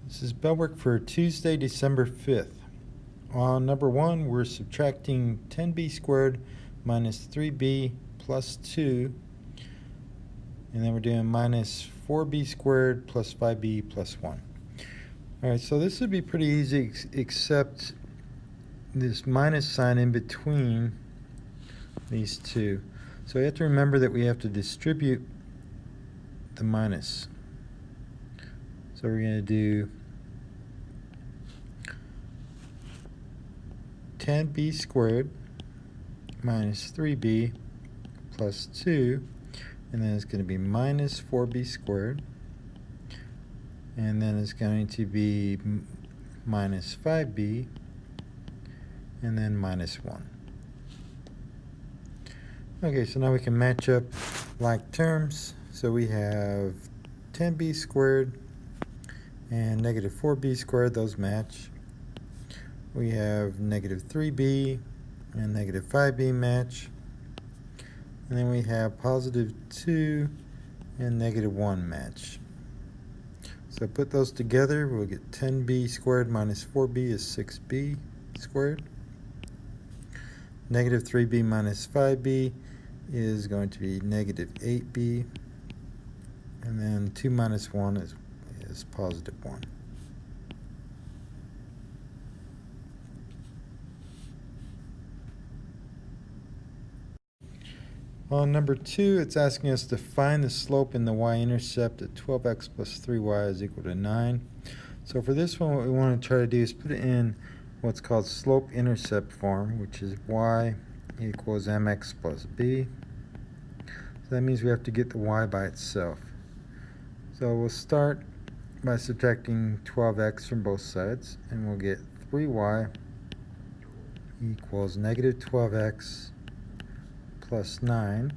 This is bellwork for Tuesday, December 5th. On number 1, we're subtracting 10b squared minus 3b plus 2. And then we're doing minus 4b squared plus 5b plus 1. Alright, so this would be pretty easy except this minus sign in between these two. So you have to remember that we have to distribute the minus. So we're going to do 10b squared minus 3b plus 2, and then it's going to be minus 4b squared, and then it's going to be minus 5b, and then minus 1. Okay, so now we can match up like terms. So we have 10b squared and negative 4b squared, those match. We have negative 3b and negative 5b match. And then we have positive 2 and negative 1 match. So put those together, we'll get 10b squared minus 4b is 6b squared. Negative 3b minus 5b is going to be negative 8b. And then 2 minus 1 is positive 1. On number 2, it's asking us to find the slope in the y-intercept at 12x plus 3y is equal to 9. So for this one, what we want to try to do is put it in what's called slope-intercept form, which is y equals mx plus b. So that means we have to get the y by itself. So we'll start by subtracting 12x from both sides, and we'll get 3y equals negative 12x plus 9,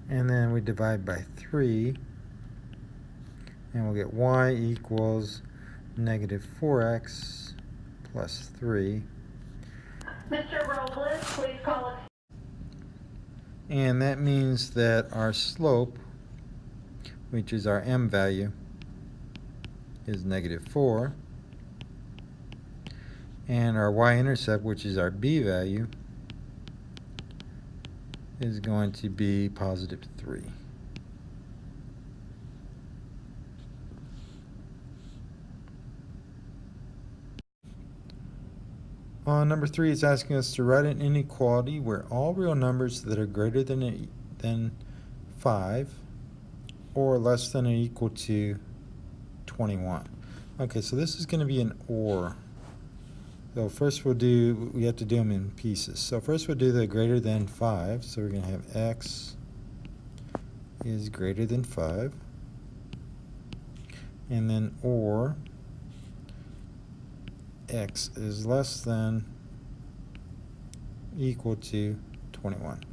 and then we divide by 3, and we'll get y equals negative 4x plus 3. Mr. Robles, please call it. And that means that our slope, which is our m value, is negative 4, and our y-intercept, which is our b value, is going to be positive 3. On number 3, it's asking us to write an inequality where all real numbers that are greater than 5 or less than or equal to 21. Okay, so this is going to be an OR. So first we have to do them in pieces. So first we'll do the greater than 5. So we're going to have x is greater than 5. And then OR x is less than equal to 21.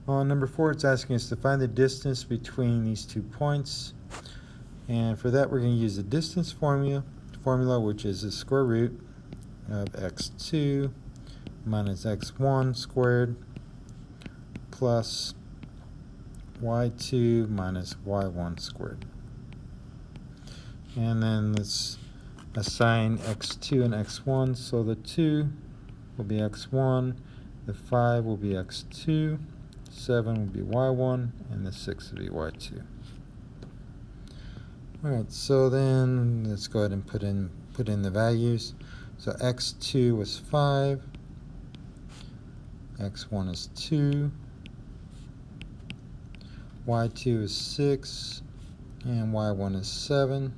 On number 4, it's asking us to find the distance between these 2 points. And for that, we're going to use the distance formula, which is the square root of x2 minus x1 squared plus y2 minus y1 squared. And then let's assign x2 and x1. So the 2 will be x1, the 5 will be x2, 7 will be y1, and the 6 will be y2. Alright, so then let's go ahead and put in the values. So x2 was 5, x1 is 2, y2 is 6, and y1 is 7.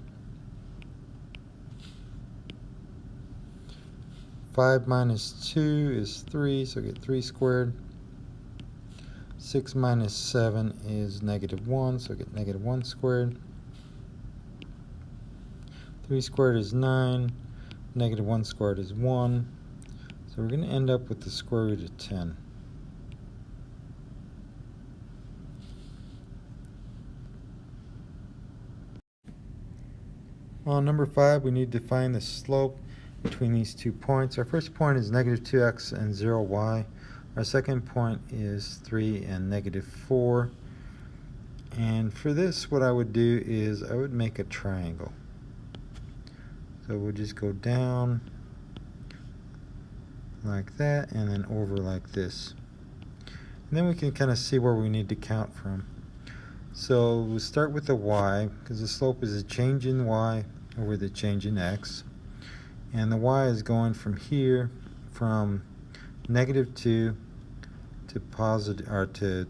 5 minus 2 is 3, so get 3 squared. 6 minus 7 is negative 1, so get negative 1 squared. 3 squared is 9, negative 1 squared is 1. So we're going to end up with the square root of 10. On number 5, we need to find the slope between these 2 points. Our first point is negative 2x and 0y. Our second point is 3 and negative 4. And for this, what I would do is I would make a triangle. So we'll just go down like that and then over like this. And then we can kind of see where we need to count from. So we'll start with the y, because the slope is a change in y over the change in x. And the y is going from here, from negative 2 to positive, or to,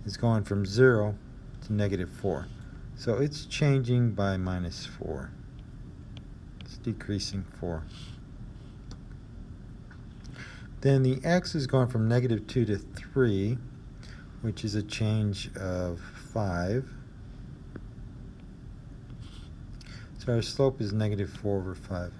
it's going from 0 to negative 4. So it's changing by minus 4. It's decreasing 4. Then the x is going from negative 2 to 3, which is a change of 5. So our slope is negative 4 over 5.